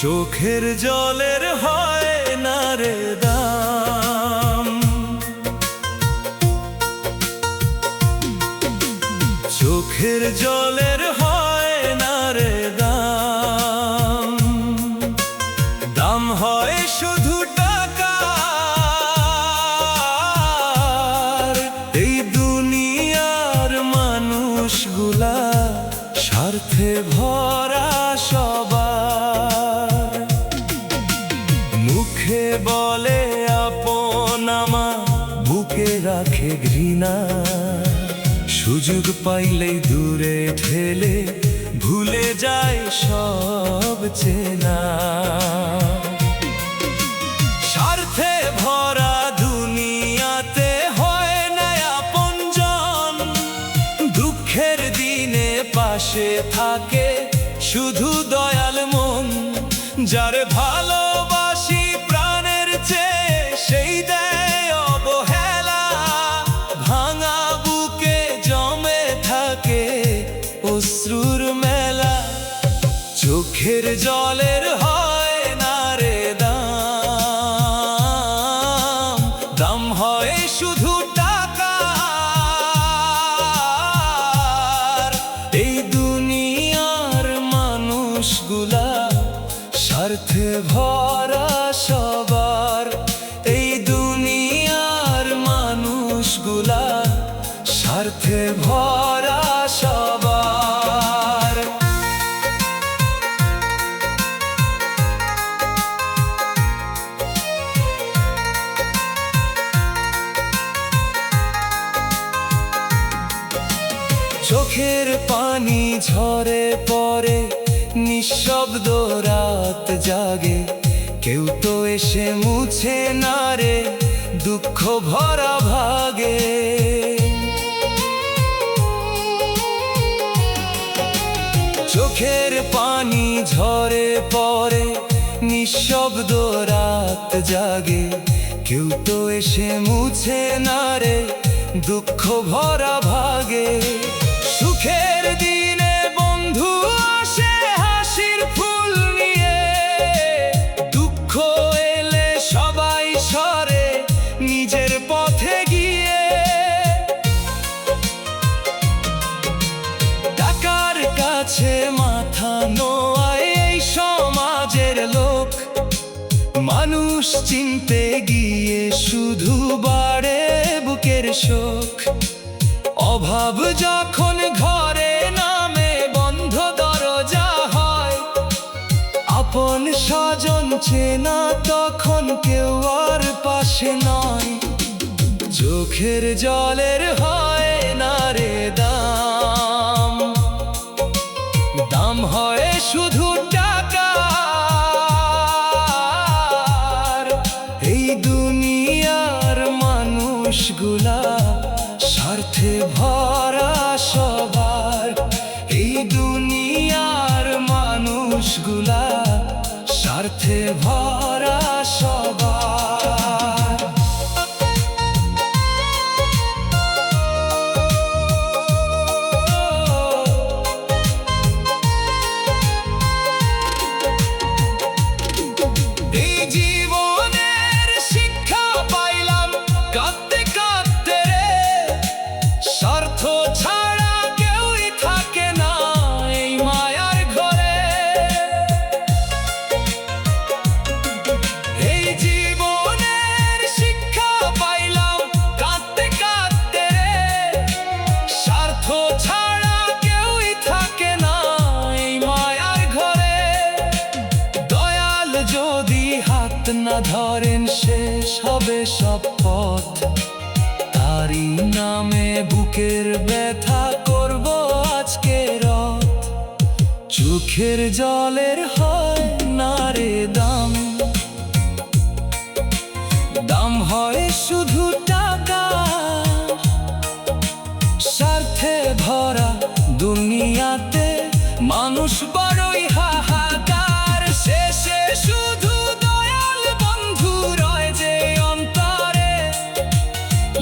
চোখের জলের হয় না রে দাম, চোখের জলের হয় না রে দাম, দাম হয় শুধু টাকার। এই দুনিয়ার মানুষগুলা স্বার্থে ভরা সবার, মুখে বলে আপন আমার, বুকে রাখে ঘৃণা, সুযোগ পাইলেই দূরে ঠেলে ভুলে যায় সব চেনা। স্বার্থে ভরা দুনিয়াতে হয় না আপনজন, দুঃখের দিনে পাশে থাকে শুধু দয়াল মন। যারে ভালোবাসি প্রাণের চেয়ে সেই দেয় অবহেলা, ভাঙা বুকে জমে থাকে অশ্রুর মেলা। চোখের জলের হয় না রে দাম, দাম হয় শুধু টাকার। এই দুনিয়ার মানুষগুলা স্বার্থে ভরা সবার, এই দুনিয়ার মানুষগুলা স্বার্থে ভরা সবার। চোখের পানি ঝরে পড়ে, নিঃশব্দ রাত জাগে, কেউ তো এসে মুছে না রে দুঃখ ভরা ভাগে। চোখের পানি ঝরে পড়ে, নিঃশব্দ রাত জাগে, কেউ তো এসে মুছে না রে দুঃখ ভরা ভাগে। সুখের দিনে বন্ধু আসে হাসির ফুল নিয়ে, দুঃখ এলে সবাই সরে নিজের পথে গিয়ে। টাকার কাছে মাথা নোয়ায় এই সমাজের লোক, মানুষ চিনতে গিয়ে শুধু বাড়ে বুকের শোক। অভাব যখন ঘরে নামে বন্ধ দরজা হয়, আপন স্বজন চেনা তখন কেউ আর পাশে নয়। চোখের জলের হয় না রে দাম, দাম হয় শুধু টাকার। এই দুনিয়ার মানুষগুলা স্বার্থে ভরা সবার, এই দুনিয়ার মানুষগুলা স্বার্থে ভরা সবার। এই জীবনের শিক্ষা পাইলাম কাঁদতে কাঁদতে রে, স্বার্থ ছাড়া কেউই থাকে না এই মায়ার ঘরে। এই জীবনের শিক্ষা পাইলাম কাঁদতে কাঁদতে রে, স্বার্থ ছাড়া কেউই থাকে না এই মায়ার ঘরে। দয়াল যদি হাত না ধরেন শেষ হবে সব পথ, তারই নামে বুকের ব্যথা করব আজকে রথ। চোখের জলের হয় না রে দাম, দাম হয় শুধু টাকা। স্বার্থে ভরা দুনিয়াতে মানুষ বড়ই হাহাকার, শেষে শুধু দয়াল বন্ধু রয় যে অন্তরে।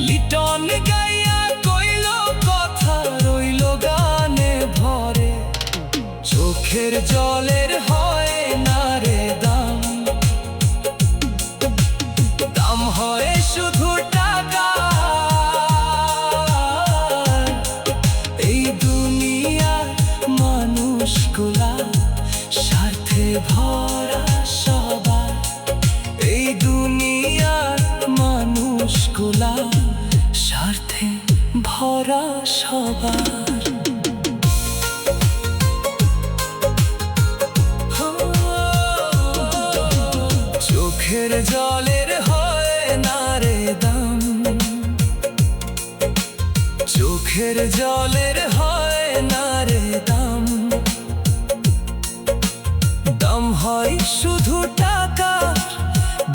লিটন গাইয়া কইল কথা রইল গানে ভরে, চোখে চোখের জলের হয় না রে দাম, দাম হয় শুধু টাকা। এই দুনিয়ার মানুষগুলা স্বার্থে ভরা সবার, এই দুনিয়ার মানুষগুলা স্বার্থে ভরা সবার। চোখের জলের হয় না রে দাম, চোখের জলের হয় না রে দাম, দাম হয় শুধু টাকার,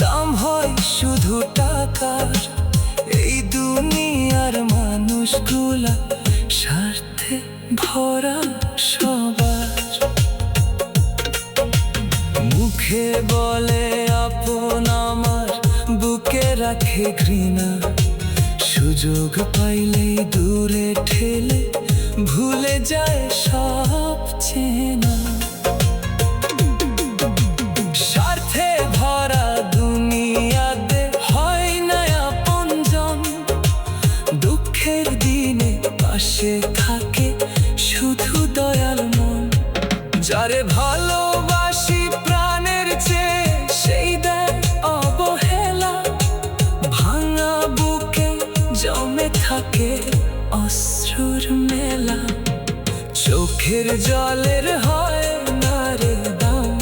দাম হয় শুধু টাকার। এই দুনিয়ার মানুষগুলা স্বার্থে ভরা সবার। মুখে বলে আপন আমার, বুকে রাখে ঘৃণা, সুযোগ পাইলেই দূরে ঠেলে ভুলে যায় সব চেনা। স্বার্থে ভরা দুনিয়াতে হয় না আপনজন, দুঃখের দিনে পাশে থাকে শুধু দয়াল মন। যারে ভালোবাসি প্রাণের চেয়ে সেই দেয় অবহেলা, ভাঙা বুকে জমে থাকে অশ্রুর মেলা। চোখের জলের হয় না রে দাম,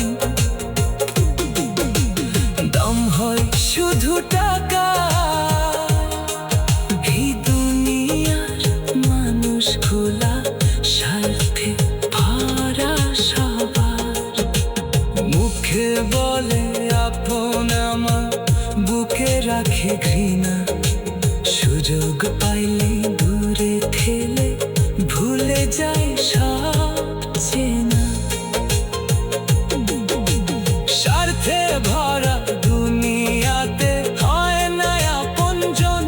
দাম হয় শুধু টাকা। এই দুনিয়ার মানুষগুলা স্বার্থে ভরা সবার। মুখে বলে আপন আমার, বুকে রাখে ঘৃণা, সুযোগ পাইলে দূরে ঠেলে ভুলে যায় সব চেনা। স্বার্থে ভরা দুনিয়াতে হয় না আপনজন,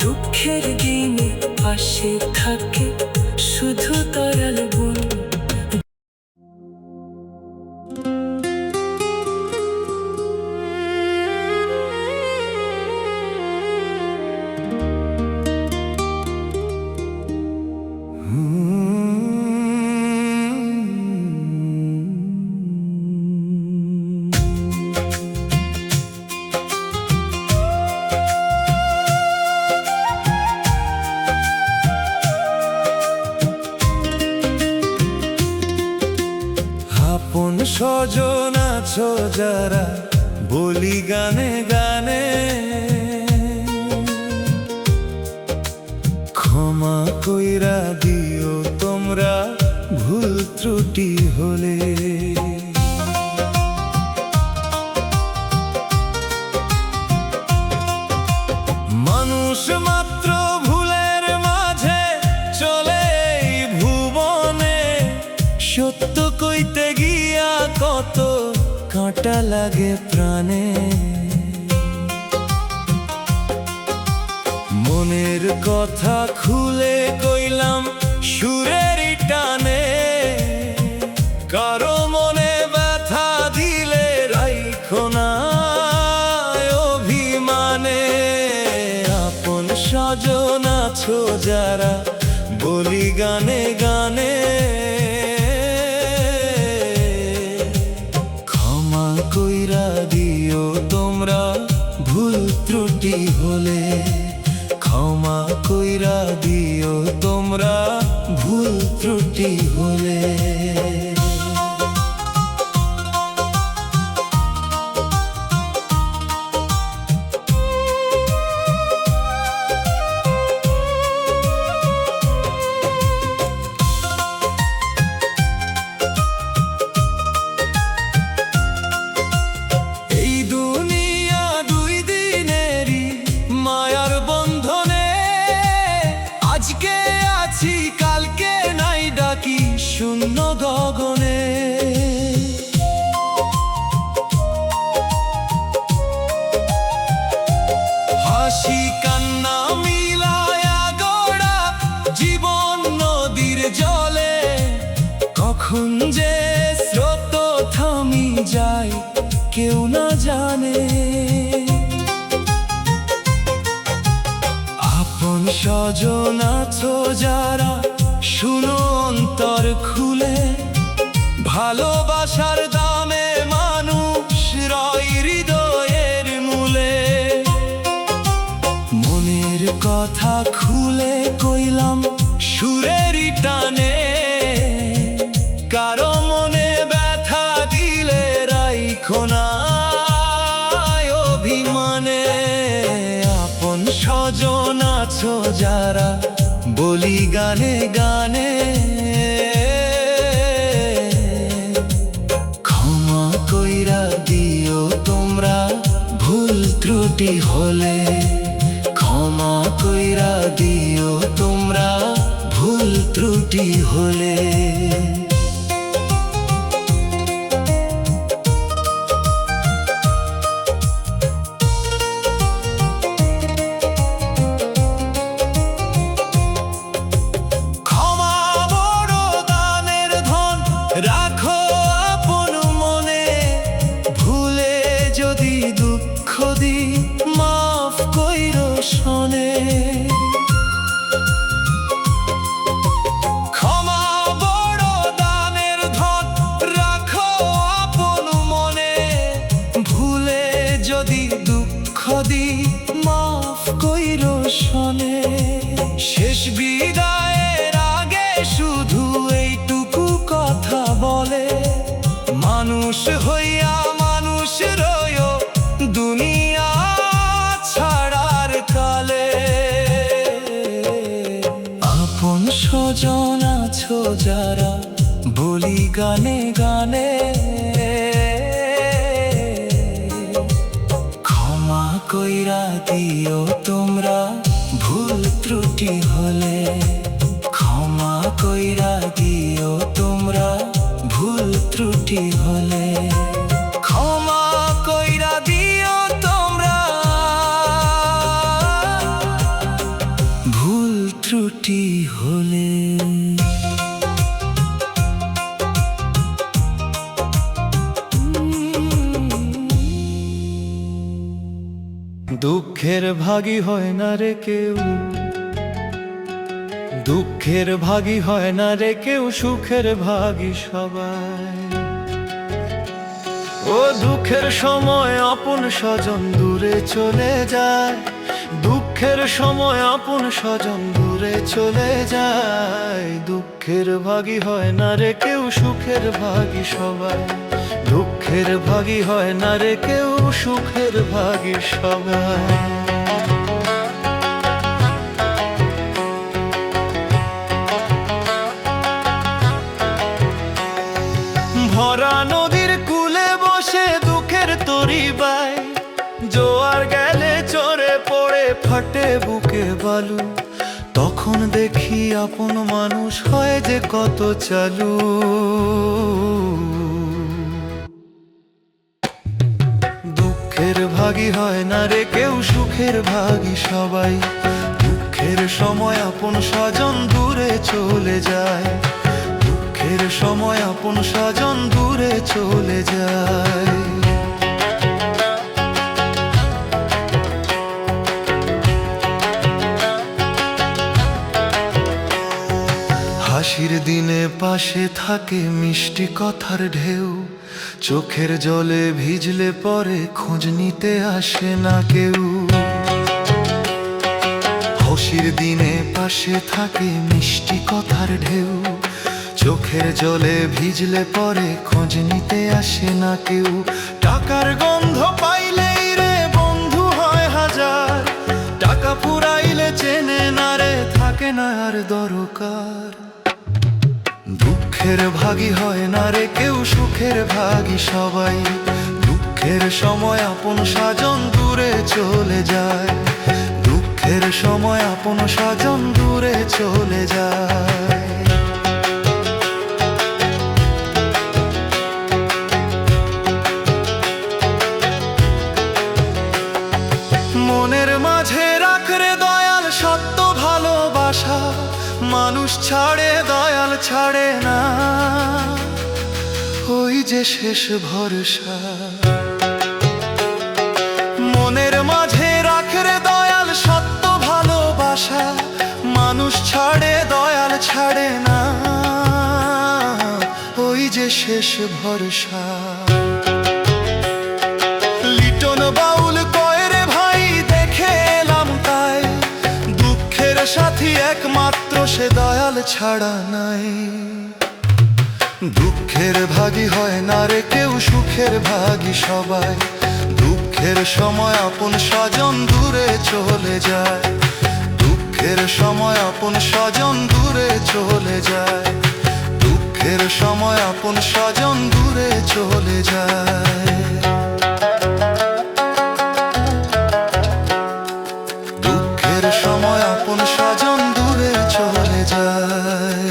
দুঃখের দিনে পাশে থাকে শুধু দয়াল গুণ। আপন স্বজন আছো যারা, বলি গানে গানে, ক্ষমা কইরা দিও তোমরা ভুল ত্রুটি হলে। মানুষ মাত্র ভুলের মাঝে চলে এই ভুবনে, সত্য কইতে গিয়া কত কাঁটা লাগে প্রাণে। মনের কথা খুলে কইলাম সুরের টানে, কারো মনে ব্যথা দিলে রাইখো না অভিমানে। আপন স্বজন আছো যারা, বলি গানে গানে, ক্ষমা কইরা দিও তোমরা ভুল ত্রুটি হলে, ক্ষমা কইরা দিও তোমরা ভুল ত্রুটি হলে। এই দুনিয়া দুই দিনেরই মায়ার বন্ধনে, আজকে আছি কালকে নাই ডাকি শূন্য গগনে। হাসি কান্না মিলায়া গড়া জীবন নদীর জলে, কখন যে স্রোত থামি যায় কেউ না জানে, আপন স্বজন আছো যারা শুনো অন্তর খুলে, ভালোবাসার দামে মানুষ রয় হৃদয়ের মূলে। মনের কথা খুলে কইলাম সুরেরই টানে, কারো মনে ব্যথা দিলে রাইখো না অভিমানে। আপন স্বজন আছো যারা বলি গানে গানে, ক্ষমা কইরা দিও তোমরা ভুল ত্রুটি হলে, ক্ষমা কইরা দিও তোমরা ভুল ত্রুটি হলে। রাখো আপন মনে, ভুলে যদি দুঃখ দি মাফ কইরো শোনে। ক্ষমা বড় দানের ধন, রাখো আপন মনে, ভুলে যদি দুঃখ দি মাফ কইরো শোনে। শেষ বিদায়ের আগে শুধু এইটুকু কথা বলে, মানুষ হইয়া মানুষ রয়ো দুনিয়া ছাড়ার কালে। আপন স্বজন আছো যারা বলি গানে গানে, ক্ষমা কইরা দিও তোমরা ভুল ত্রুটি হলে, ক্ষমা কইরা দিও তোমরা ভুল ত্রুটি হলে, ক্ষমা কইরা দিও তোমরা ভুল ত্রুটি হলে। দুঃখের ভাগী হয় না রে কেউ, দুঃখের ভাগী হয় না রে কেউ, সুখের ভাগী সবাই। ও দুঃখের সময় আপন স্বজন দূরে চলে যায়, দুঃখের সময় আপন স্বজন দূরে চলে যায়। দুঃখের ভাগী হয় না রে কেউ, সুখের ভাগী সবাই। দুঃখের ভাগী হয় না রে কেউ, সুখের ভাগী সবাই। ভরা নদীর কূলে বসে দুঃখের তরি বাই, জোয়ার গেলে চড়ে পড়ে ফাটে বুকে বালু, তখন দেখি আপন মানুষ হয় যে কত চালু। দুঃখের ভাগী হয় না রে কেউ, সুখের ভাগী সবাই। দুঃখের সময় আপন স্বজন দূরে চলে যায়, দুঃখের সময় আপন স্বজন দূরে চলে যায়। হাসির দিনে পাশে থাকে মিষ্টি কথার ঢেউ, চোখের জলে ভিজলে পরে খোঁজ নিতে আসে না কেউ। হাসির দিনে পাশে থাকে মিষ্টি কথার ঢেউ, চোখের জলে ভিজলে পরে খোঁজ নিতে আসে না কেউ। টাকার গন্ধ পাইলেই রে বন্ধু হয় হাজার, টাকা ফুরাইলে চেনে না রে থাকে না আর দরকার। দুঃখের ভাগী হয় না রে কেউ, সুখের ভাগী সবাই। দুঃখের সময় আপন স্বজন দূরে চলে যায়, দুঃখের সময় আপন স্বজন দূরে চলে যায়। মনের মাঝে রাখরে দয়াল সত্য ভালোবাসা, মানুষ ছাড়ে দয়াল ছাড়ে না। যে শেষ ভরসা। মনের মাঝে রাখে রে দয়াল সত্য ভালোবাসা, মানুষ ছাড়ে দয়াল ছাড়ে না, ওই যে শেষ ভরসা। লিটন বাউল কয় রে ভাই দেখে এলাম তাই, দুঃখের সাথী একমাত্র সে দয়াল ছাড়া নাই। দুঃখের ভাগী হয় না রে কেউ, সুখের ভাগী সবাই। দুঃখের সময় আপন স্বজন দূরে চলে যায়, দুঃখের সময় আপন স্বজন দূরে চলে যায়, দুঃখের সময় আপন স্বজন দূরে চলে যায়। দুঃখের সময় আপন স্বজন দূরে চলে যায়।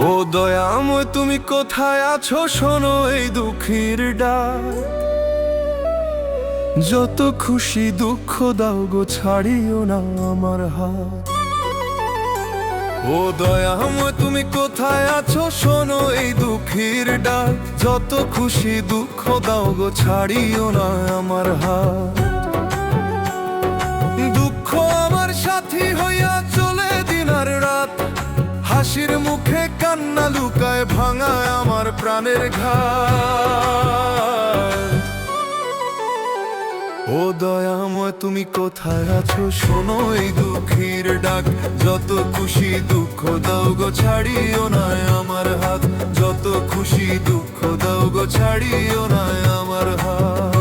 ও দয়াময় তুমি কোথায় আছো, শোনো এই দুঃখীর ডাক। যত খুশি দুঃখ দাও গো, ছাড়িও না আমার হাত। ও দয়াময় তুমি কোথায় আছো, শোনো এই দুঃখীর ডাক। যত খুশি দুঃখ দাও গো, ছাড়িও না আমার হাত। দুঃখ আমার সাথী হইয়া চলে দিন আর রাত, হাসির মুখে কান্না লুকায় ভাঙায় আমার প্রাণের ঘাট। ও দয়াময় তুমি কোথায় আছো, শোনো এই দুঃখীর ডাক। যত খুশি দুঃখ দাও গো, ছাড়িও না আমার হাত। যত খুশি দুঃখ দাও গো, ছাড়িও না আমার হাত।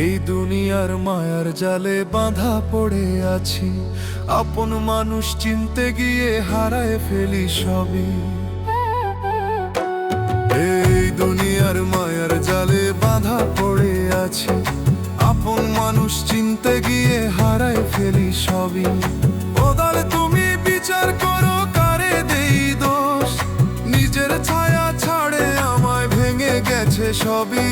এই দুনিয়ার মায়ার জালে বাঁধা পড়ে আছি, আপন মানুষ চিনতে গিয়ে হারায় ফেলি সবই। এই দুনিয়ার মায়ার জালে বাঁধা পড়ে আছি, আপন মানুষ চিনতে গিয়ে হারায় ফেলি সবই। ওদাল তুমি বিচার করো কারে দেই দোষ, নিজের ছায়া ছাড়ে আমায় ভেঙে গেছে সবই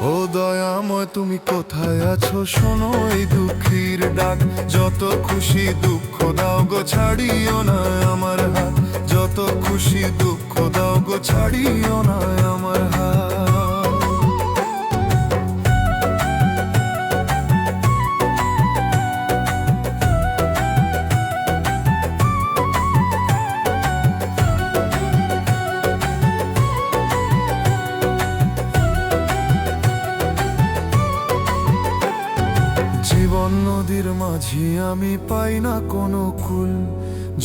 ও দয়াময় তুমি কোথায় আছো, শোনো এই দুঃখীর ডাক। যত খুশি দুঃখ দাও গো, ছাড়িও না আমার হাত। যত খুশি দুঃখ দাও গো, ছাড়িও না আমার হাত। জীবন নদীর মাঝি আমি পাই না কোনো কুল,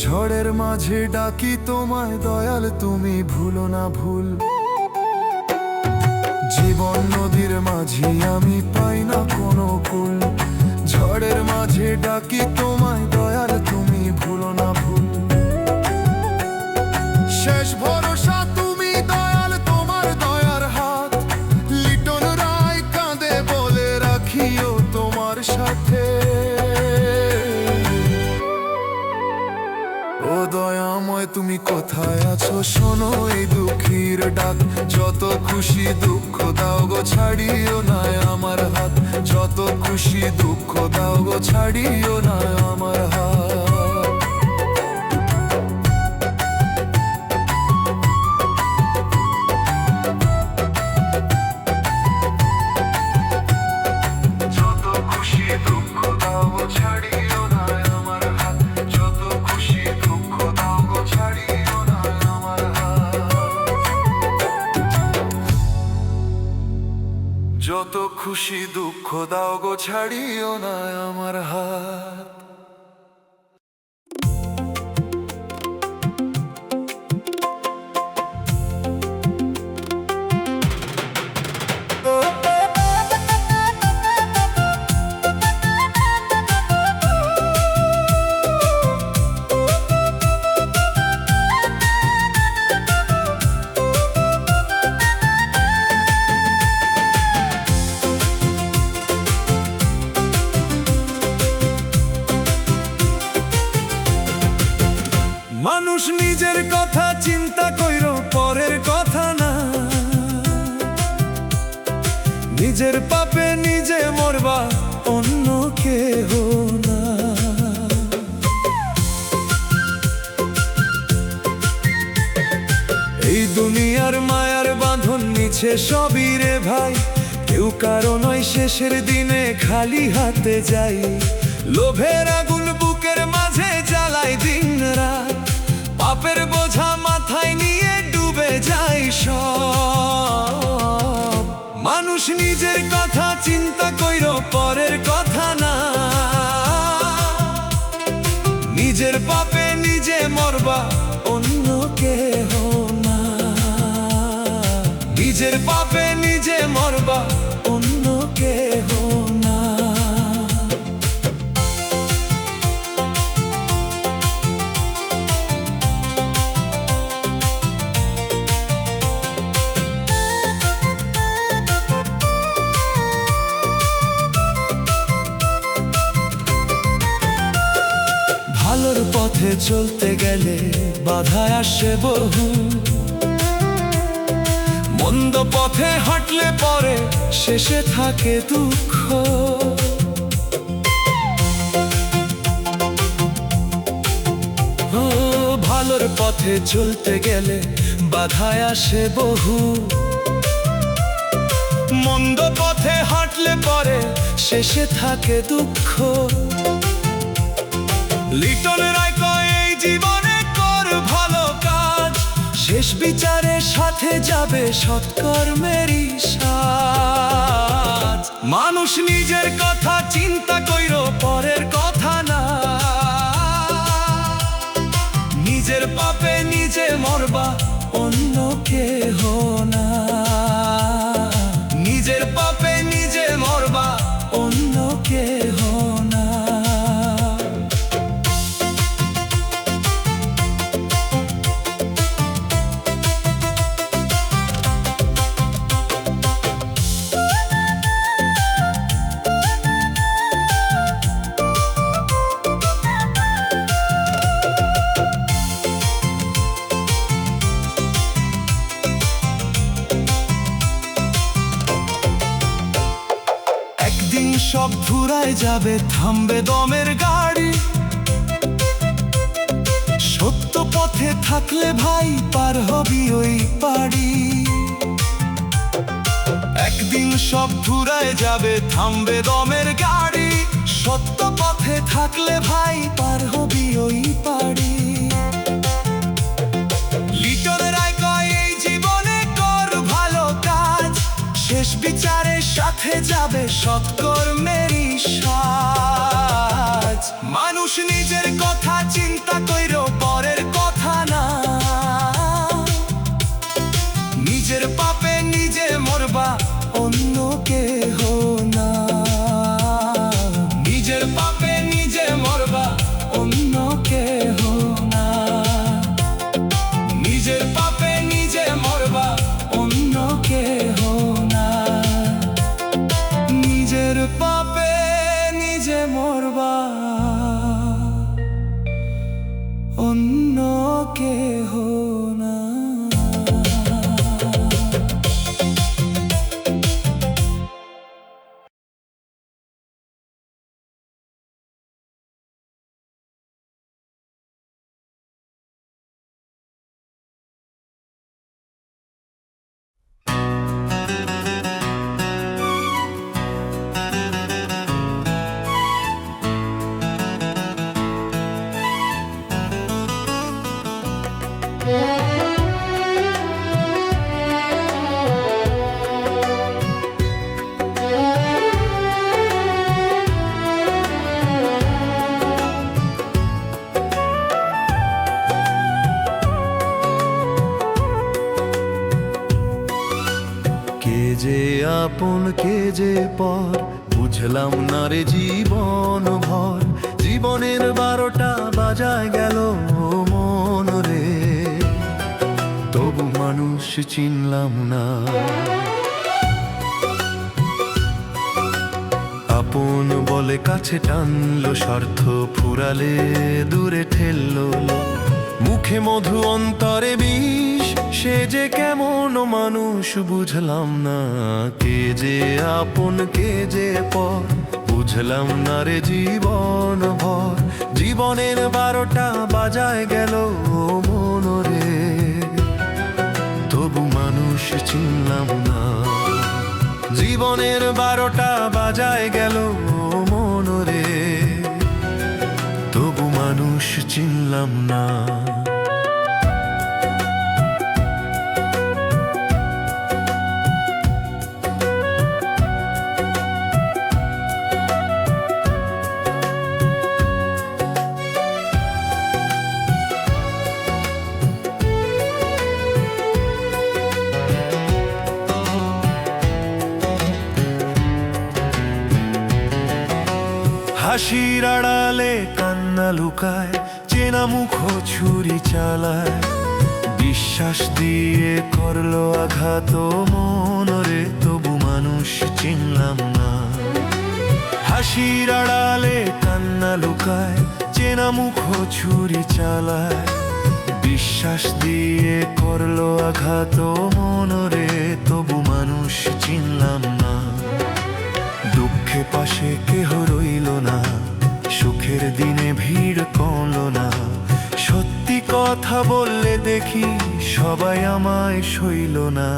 ঝড়ের মাঝে ডাকি তোমায় দয়াল তুমি ভুলো না ভুল। জীবন নদীর মাঝি আমি পাই না কোনো কুল, ঝড়ের মাঝে ডাকি তোমায় দয়াল তুমি ভুলো না ভুল। শেষ ভরসা তুমি দয়াল, তোমার দয়ার হাত। লিটন রায় কাঁদে বলে রাখিও তোমার সাথে। ও দয়াময় তুমি কোথায় আছো, শোনো এই দুঃখীর ডাক। যত খুশি দুঃখ দাও গো, ছাড়িও না আমার হাত। যত খুশি দুঃখ দাও গো, ছাড়িও না আমার হাত। যত খুশি দুঃখ দাও গো, ছাড়িও না আমার হাত। যত খুশি দুঃখ দাও গো, ছাড়িও না আমার হাত। যত খুশি দুঃখ দাও গো, ছাড়িও না আমার হাত। মানুষ নিজের কথা চিন্তা কইর, পরের কথা না। নিজের পাপে নিজে মরবা, অন্য কেহ না। এই দুনিয়ার মায়ার বাঁধন নিছে সবই রে ভাই, কেউ কারো নয় শেষের দিনে খালি হাতে যাই। লোভের আগুন বুকের মাঝে জ্বালাই দিন রাত, পাপের বোঝা মাথায় নিয়ে ডুবে যায় সব। মানুষ নিজের কথা চিন্তা কইর, পরের কথা না। নিজের পাপে নিজে মরবা, অন্য কেহ না। নিজের পাপে নিজে মরবা, অন্য কেহ না। ভালোর পথে চলতে গেলে বাধা আসে বহু, মন্দ পথে হাঁটলে পরে শেষে থাকে দুঃখ। ও ভালোর পথে চলতে গেলে বাধা আসে বহু, মন্দ পথে হাঁটলে পরে শেষে থাকে দুঃখ। লিটন রায় কয় এই জীবনে কর ভালো কাজ, শেষ বিচারের সাথে যাবে সৎকর্মেরই সাজ। মানুষ নিজের কথা চিন্তা কইর, পরের কথা না। নিজের পাপে নিজে মরবা, অন্য কেহ না। নিজের পাপে নিজে মরবা, অন্য কেহ না। সব ফুরায় যাবে, থামবে দমের গাড়ি। সত্য পথে থাকলে ভাই পার হবি ওই পাড়ি। একদিন সব ফুরায় যাবে, থামবে দমের গাড়ি। সত্য পথে থাকলে ভাই পার হবি ওই পাড়ি। লিটন রায় কয় এই জীবনে কর ভালো কাজ, শেষ বিচারের সাথে যাবে সৎকর্মেরই সাজ। মানুষ নিজের কথা চিন্তা কইর, পরের কথা না। নিজের পাপে নিজে মরবা, অন্য কেহ না। নিজের পাপে নিজে মরবা, অন্য কেহ না। নিজের পাপে নিজে মরবা, অন্য কেহ না। নিজের পাপে নিজে মরবা, অন্য কেহ না। যে আপন কে যে পর বুঝলাম না রে জীবন ভর। জীবনের 12টা বাজায় গেল মন রে, তবু মানুষ চিনলাম না। আপন বলে কাছে টানলো, স্বার্থ ফুরালে দূরে ঠেললো। মুখ মুখে মধু অন্তরে বিষ, সে যে কেমন মানুষ বুঝলাম না। কে যে আপন কে যে পর, বুঝলাম না রে জীবন ভর। জীবনের 12টা বাজায় গেল মনরে, তবু মানুষ চিনলাম না। জীবনের 12টা বাজায় গেল মনরে, তবু মানুষ চিনলাম না। হাসির আড়ালে কান্না লুকায়, চেনা মুখ ছুরি চালায়। বিশ্বাস দিয়ে করলো আঘাত মনরে, তবু মানুষ চিনলাম না। হাসির আড়ালে কান্না লুকায়, চেনা মুখ ছুরি চালায়। বিশ্বাস দিয়ে করলো আঘাত মনরে, তবু মানুষ চিনলাম না। দুঃখে পাশে কেহ রইল না, সুখের দিনে ভিড় কমল না। সত্যি কথা বললে দেখি সবাই আমায় সইল না।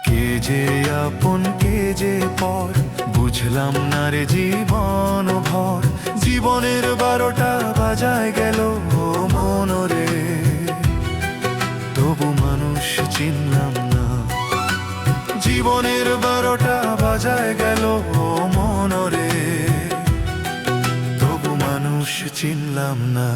কে যে আপন কে যে পর, বুঝলাম না রে জীবন ভর। জীবনের 12টা বাজায় গেল মনরে, তবু মানুষ চিনলাম না। জীবনের 12টা বাজায় গেল মনরে, তবু মানুষ চিনলাম না।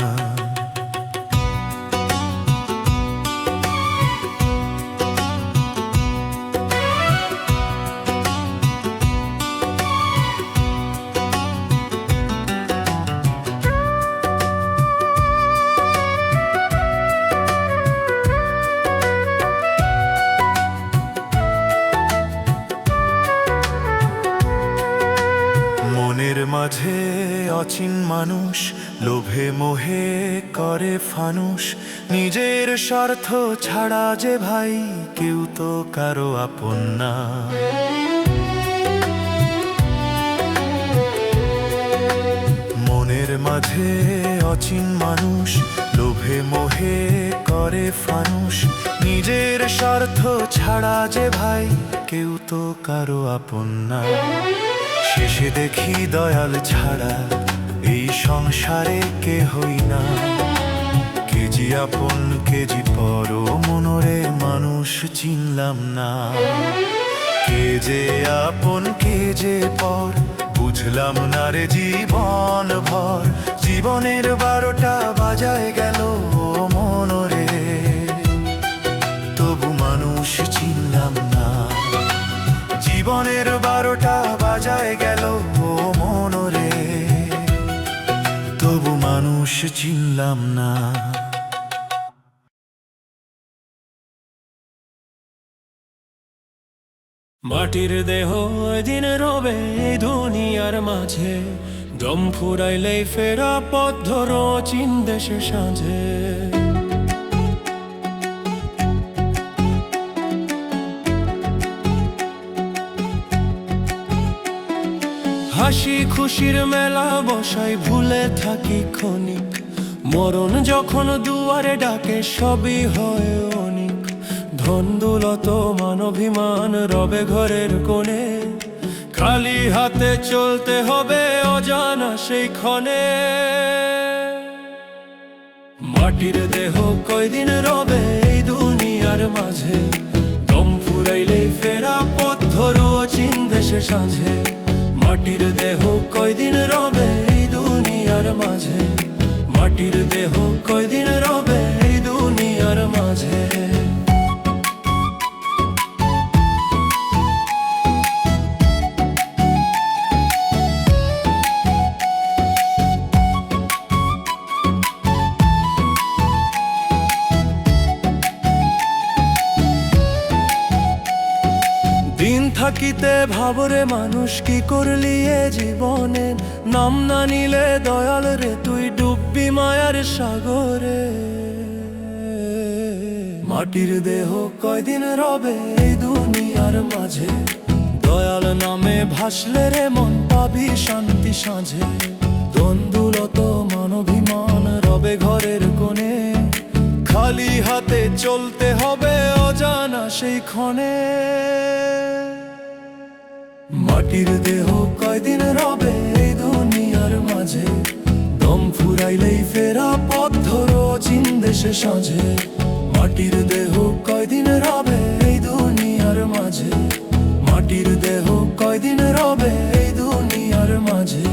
মনের মাঝে অচিন মানুষ, লোভে মোহে করে ফানুষ। নিজের স্বার্থ ছাড়া যে ভাই কেউ তো কারো আপন না। মনের মাঝে অচিন মানুষ, লোভে মোহে করে ফানুষ। নিজের স্বার্থ ছাড়া যে ভাই কেউ তো কারো আপন না। শেষে দেখি দয়াল ছাড়া এই সংসারে কে হই না। কেজি আপন কেজি পর মনরে, মানুষ চিনলাম না। কে যে আপন কে যে পর, বুঝলাম না রে জীবন ভর। জীবনের 12টা বাজায় গেল মনরে, তবু মানুষ চিনলাম না। জীবনের 12টা বাজায় গেল মনরে, তবু মানুষ চিনলাম না। মাটির দেহ দিন রবে এই দুনিয়ার মাঝে, দম ফুরাইলেই ফেরা পথ ধরো চীন দেশের সাঁঝে। হাসি খুশির মেলা বসাই ভুলে থাকি ক্ষণিক, মরণ যখন দুয়ারে ডাকে সবই হয় অনিক। ধন দৌলত মান অভিমান রবে ঘরের কোণে, খালি হাতে চলতে হবে অজানা সেই ক্ষণে। মাটির দেহ কয়দিন রবে এই দুনিয়ার মাঝে, দম ফুরাইলেই ফেরা পথ ধরো চীন দেশে সাঁঝে। মাটির দেহ কয়দিন রবে এই দুনিয়ার মাঝে, মাটির দেহ কয়দিন রবে এই দুনিয়ার মাঝে। দিন থাকিতে ভাবরে মানুষ কি করলি এ জীবনে, নাম না নিলে দয়াল রে তুই ডুববি মায়ার সাগরে। মাটির দেহ কয়দিন রবে এই দুনিয়ার মাঝে, দয়াল নামে ভাসলে রে মন পাবি শান্তি সাঁঝে। দ্বন্দ্বলত মানবিমান রবে ঘরের কোণে, খালি হাতে চলতে হবে অজানা সেই ক্ষণে। মাটির দেহ কয়দিন রবে এই দুনিয়ার মাঝে, দম ফুরাইলেই ফেরা পথ ধরো চীন দেশে সাঁঝে। মাটির দেহ কয়দিন রবে এই দুনিয়ার মাঝে, মাটির দেহ কয়দিন রবে এই দুনিয়ার মাঝে।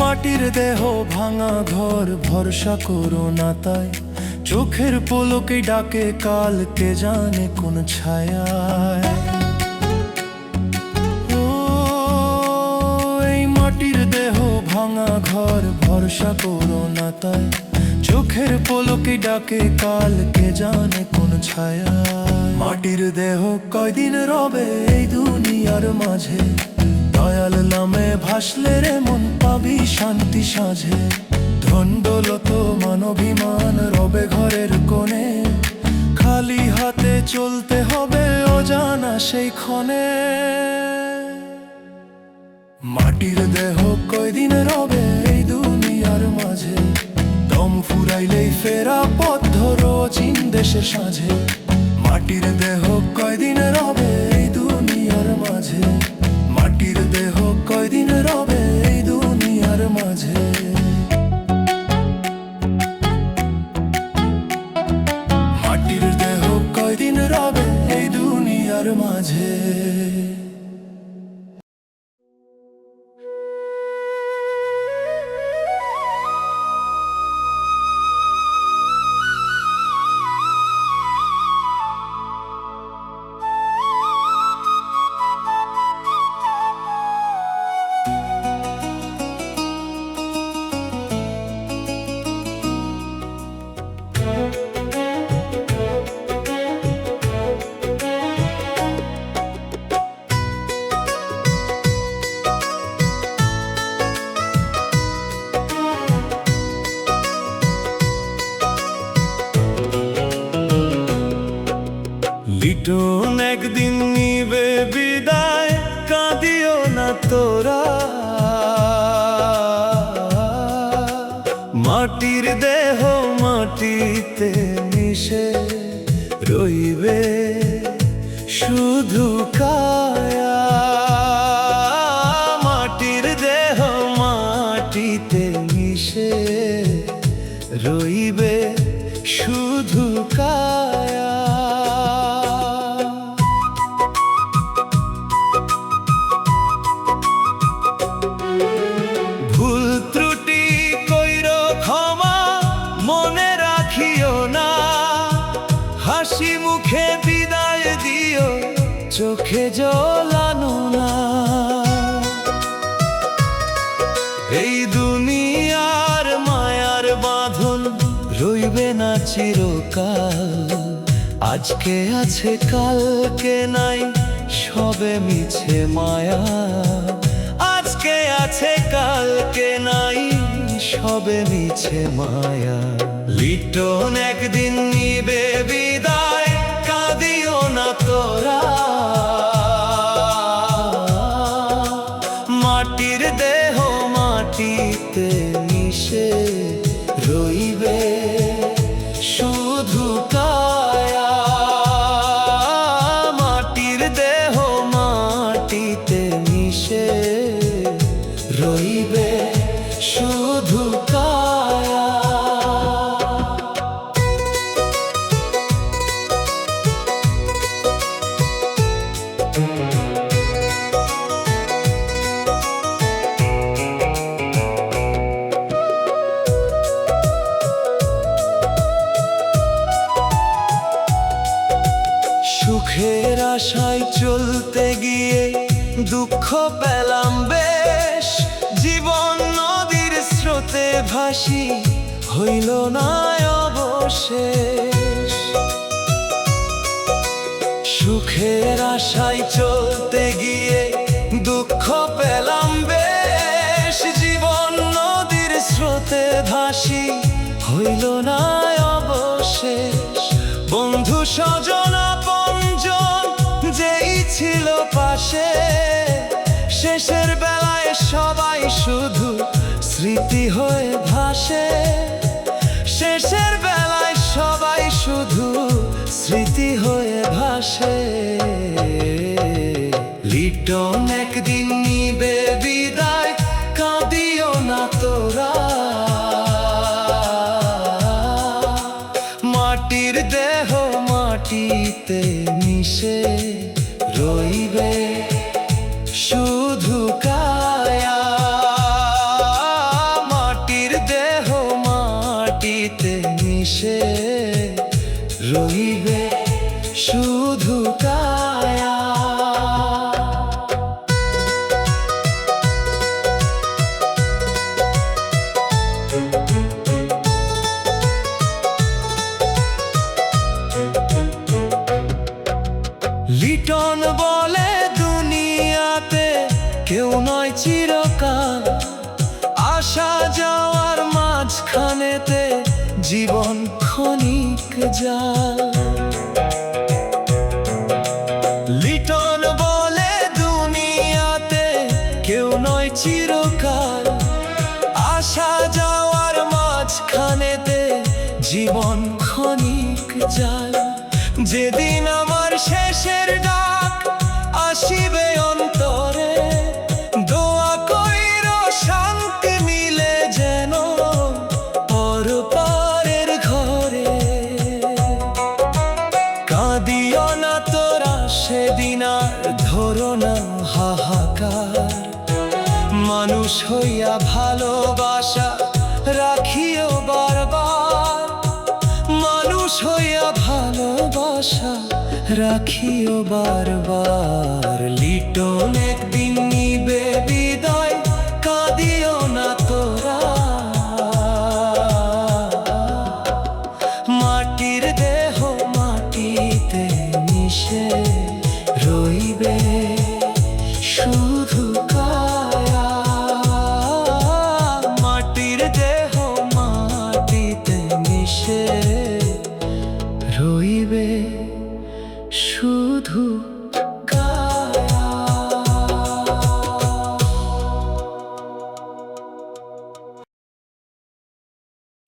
মাটির দেহ ভাঙা ঘর ভরসা করো না তাই, চোখের পলকে ডাকে কাল কে জানে কোন ছায়ায়। ও এই মাটির দেহ ভাঙা ঘর ভরসা করো না তাই, চোখের পলকে ডাকে কাল কে জানে কোন ছায়ায়। মাটির দেহ কয়দিন রবে এই দুনিয়ার মাঝে, দয়াল নামে ভাসলে রে মন পাবি শান্তি সাঁঝে। ধন্ডলত মানবিমান রবে ঘরের কোণে, খালি হাতে চলতে হবে অজানা সেই ক্ষণে। মাটির দেহ কয়দিন রবে এই দুনিয়ার মাঝে, দম ফুরাইলেই ফেরা পথ ধরো চীন দেশের সাঁঝে। মাটির দেহ কয়দিন রবে এই দুনিয়ার মাঝে, মাটির দেহ কয়দিন রবে এই দুনিয়ার মাঝে। মাটির দেহ কয়দিন রবে এই দুনিয়ার মাঝে। লিটন একদিন নিবে বিদায়, কাঁদিও না তোরা। মাটির দেহ মাটিতে মিশে রইবে শুধু কায়া। মাটির দেহ মাটিতে মিশে রইবে শুধু কায়া। হাসি মুখে বিদায় দিও, চোখে জলানো না। এই দুনিয়ার মায়ার বাঁধন রইবে না চিরকাল। আজকে আছে কালকে নাই, সবে মিছে মায়া। আজকে আছে কালকে নাই, সবে মিছে মায়া। লিটন একদিন নিবে বিদায়, কাঁদিও না তোরা। মাটির দেহ মাটিতে মিশে রইবে শুধু কায়া। মাটির দেহ মাটিতে মিশে রইবে শুধু কায়া। সুখের আশায় চলতে গিয়ে দুঃখ পেলাম বেশ। জীবন নদীর স্রোতে ভাসি হইল না অবশেষ। সুখের আশায় চলতে গিয়ে দুঃখ পেলাম বেশ, জীবন নদীর স্রোতে ভাসি হইল না অবশেষ। বন্ধু স্বজন আপনজন যেই ছিল পাশে, শেষের বেলায় সবাই শুধু স্মৃতি হয়ে ভাসে। শেষের বেলায় সবাই শুধু স্মৃতি হয়ে ভাসে। লিটন একদিন নিবে বিদায়, কাঁদিও না তোরা। মাটির দেহ মাটিতে মিশে রইবে শুধু কায়া। মাটির দেহ মাটিতে মিশে রইবে শুধু কায়া। লিটন বলে দুনিয়াতে কেউ নয় চিরকাল, আসা যাওয়ার মাঝখানেতে জীবন ক্ষণিক জাল। লিটন বলে দুনিয়াতে কেউ নয় চিরকাল, আসা যাওয়ার মাঝখানেতে জীবন ক্ষণিক জাল। যেদিন আমার শেষের ডাক আসিবে অন্তরে, দোয়া কইর শান্তি মিলে যেন পরপারের ঘরে। কাঁদিও না তোরা সেদিন আর ধরো না হাহাকার, মানুষ হইয়া ভালোবাসা রাখিও বারবার। মানুষ হইয়া ভালোবাসা রাখিও বারবার। লিটন একদিন নিবে বিদায়, কাঁদিও না তোরা। মাটির দেহ মাটিতে মিশে রইবে শুধু কায়া। মাটির দেহ মাটিতে মিশে রইবে শুধু কায়া।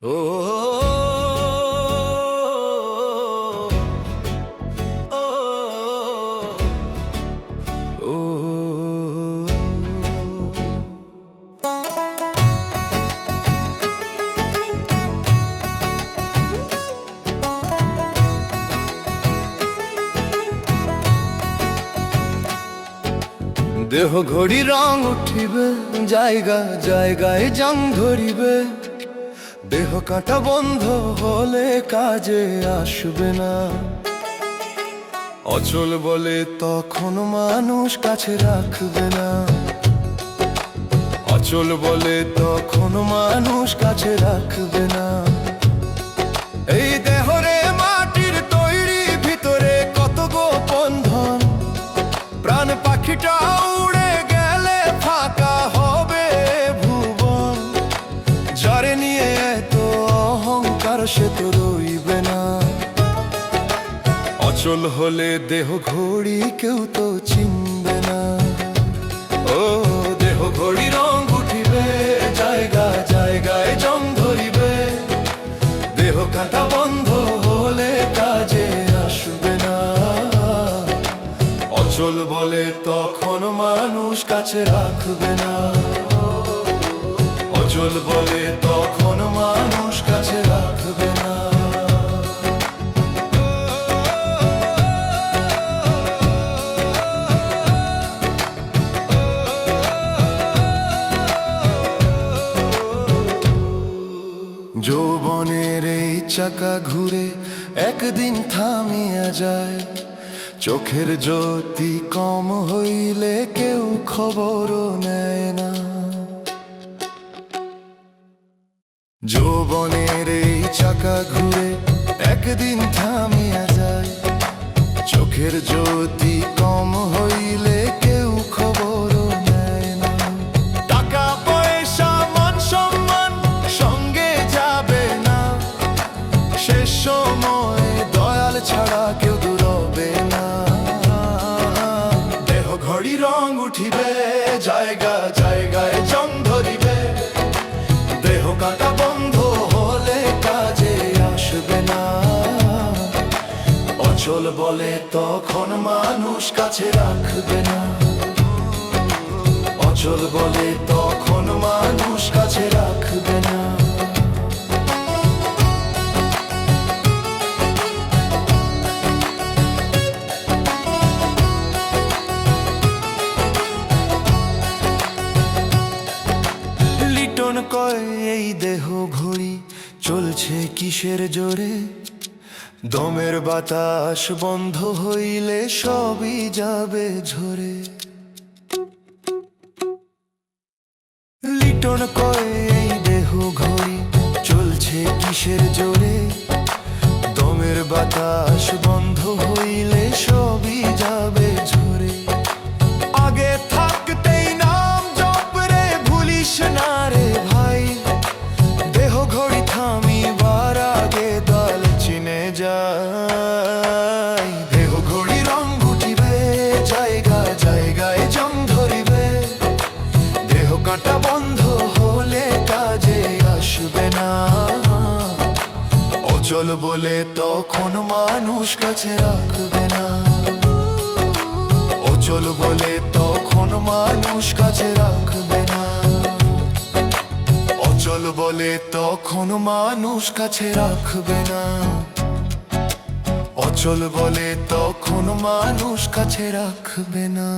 ও দেহ ঘড়ি রং উঠিবে, জায়গা জায়গায় জং ধরিবে। দেহ কাটা বন্ধ হলে কাজে আসবে না। অচল বলে তখন মানুষ কাছে রাখবে না। অচল বলে তখন মানুষ কাছে রাখবে না। এই দেহরে মাটির তৈরি, ভিতরে কত গোপন ধন। প্রাণ পাখিটা উড়ে গেলে ফাঁকা হবে ভুবন। যারে নিয়ে এত অহংকার সে তো রইবে না। অচল হলে দেহ ঘড়ি কেউ তো চিনবে না। ও দেহ ঘড়ি রং উঠিবে, জায়গা জায়গায় জং ধরিবে। দেহ কাটা বন্ধ হলে কাজে আসবে না। অচল বলে তখন মানুষ কাছে রাখবে না। অচল বলে তখন মানুষ কাছে রাখবে না। যৌবনের এই চাকা ঘুরে একদিন থামিয়া যায়। চোখের জ্যোতি কম হইলে কেউ খবরও নেয় না। যৌবনের এই চাকা ঘুরে একদিন থামিয়া যায়, চোখের জ্যোতি কম হইলে কেউ খবর নেয় না। টাকা পয়সা মান সম্মান সঙ্গে যাবে না, শেষ সময় দয়াল ছাড়া কেউ দূরবে না। দেহ ঘড়ি রং উঠিবে, জায়গা জায়গায় জং ধরিবে, দেহ কাটা বন্ধ হলে কাজে আসবে না। অচল বলে তখন মানুষ কাছে রাখবে না, অচল বলে তখন মানুষ কাছে রাখবে না। লিটন কয় এই দেহ ঘড়ি চলছে কিসের জোরে, দমের বাতাস বন্ধ হইলে সবই যাবে ঝরে। লিটন কয় এই দেহ ঘড়ি চলছে কিসের জোরে, দমের বাতাস বন্ধ হইলে সবই যাবে ঝরে। আগে থাকতেই নাম জপ রে, ভুলিস না রে ভাই, দেহ ঘড়ি থামিবার আগে দল চিনে যায়। দেহ ঘড়ি রং উঠিবে, জায়গা জায়গায় জং ধরিবে, দেহ কাটা বন্ধ হলে কাজে আসবে না। অচল বলে তখন মানুষ কাছে রাখবে না, অচল বলে তখন মানুষ কাছে রাখবে না, অচল বলে তখন মানুষ কাছে রাখবে না, অচল বলে তখন মানুষ কাছে রাখবে না।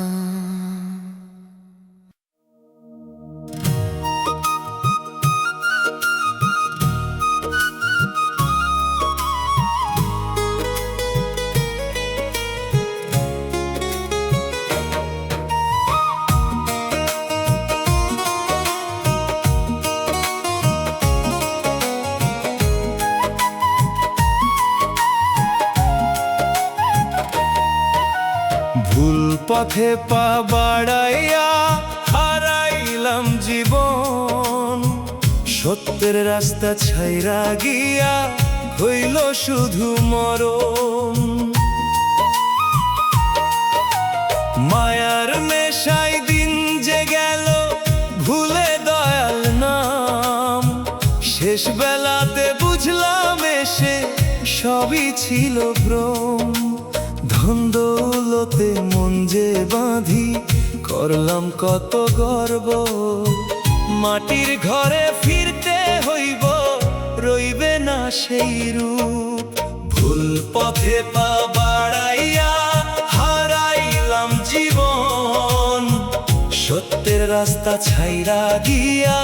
ভুল পথে পা বাড়াইয়া হারাইলাম জীবন, সত্যের রাস্তা ছাইরা গিয়া হইল শুধু মরণ। মায়ার নেশায় দিন যে গেল ভুলে দয়াল নাম, শেষ বেলাতে বুঝলাম এসে সবই ছিল ভ্রম। ধন দৌলতে মন যে বাঁধি করলাম কত গর্ব, মাটির ঘরে ফিরতে হইব রইবে না সেই রূপ। ভুল পথে পা বাড়াইয়া হারাইলাম জীবন, সত্যের রাস্তা ছাইরা গিয়া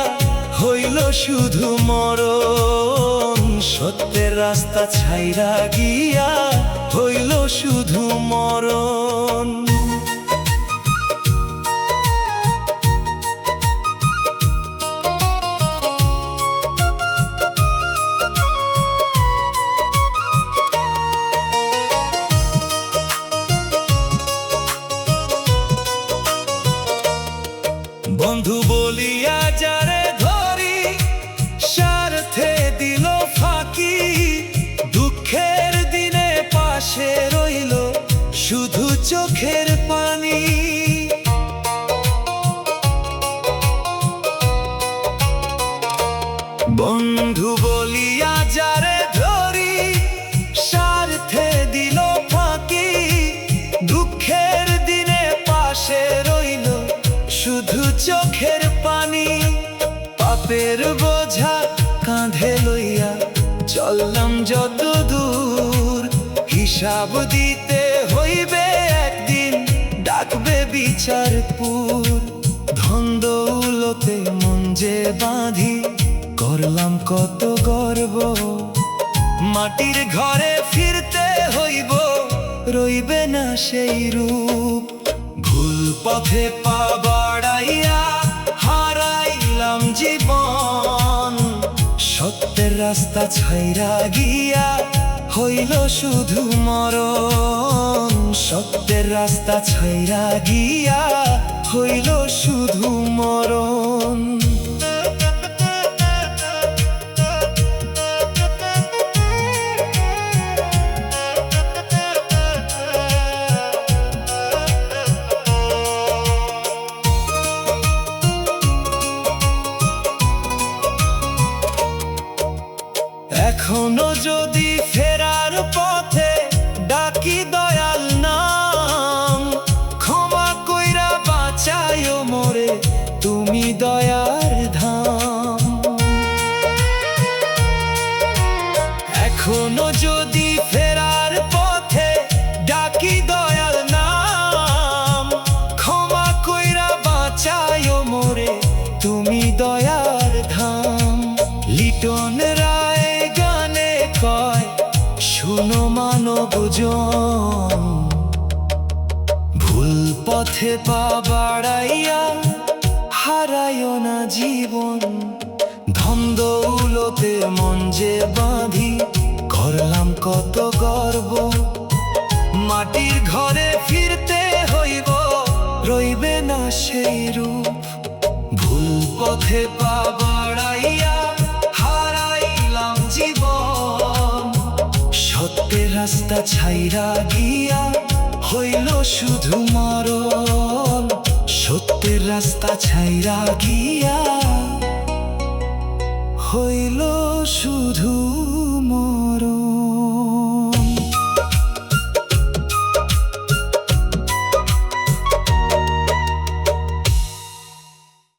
হইল শুধু মরণ। সত্যের রাস্তা ছাইরা গিয়া হইল শুধু মরণ। বন্ধু বলিয়া যারে ধরি স্বার্থে দিল ফাঁকি, দুঃখের দিনে পাশে রইল শুধু চোখের পানি। বন্ধু বলিয়া যারে ধরি স্বার্থে দিল ফাঁকি, দুঃখের দিনে পাশে রইল শুধু চোখের পানি। পাপের বোঝা কাঁধে লইয়া চললাম যত দূর, হিসাব দিতে হইবে একদিন ডাকবে বিচারপুর। ধন দৌলতে মন যে বাঁধি করলাম কত গর্ব, মাটির ঘরে ফিরতে হইব রইবে না সেই রূপ। ভুল পথে পা বাড়াইয়া হারাইলাম জীবন, সত্য রাস্তা ছাইরা গিয়া হইল শুধু মরণ, সত্যের রাস্তা ছাইরা গিয়া হইল শুধু মরণ। এখনো যদি ফেরার পথে ডাকি দয়াল নাম, ক্ষমা কইরা বাঁচায়ো মোরে তুমি দয়ার ধাম। এখনো যদি ফেরার পথে ডাকি দয়াল নাম, ক্ষমা কইরা বাঁচায়ো মোরে তুমি দয়ার ধাম। লিটন রায় গানে কয় শুনো মানবজন, ভুল পথে পা বাড়াইয়া হারায়ো না জীবন। ধন দৌলতে মন যে বাঁধি করলাম কত গর্ব, মাটির ঘরে ফিরতে হইব রইবে না সেই রূপ। ভুল পথে পা বাড়াইয়া হারাইলাম জীবন, সত্যের রাস্তা ছাইরা গিয়া হইল শুধু মরণ। সত্যের রাস্তা ছাইরা গিয়া হইল শুধু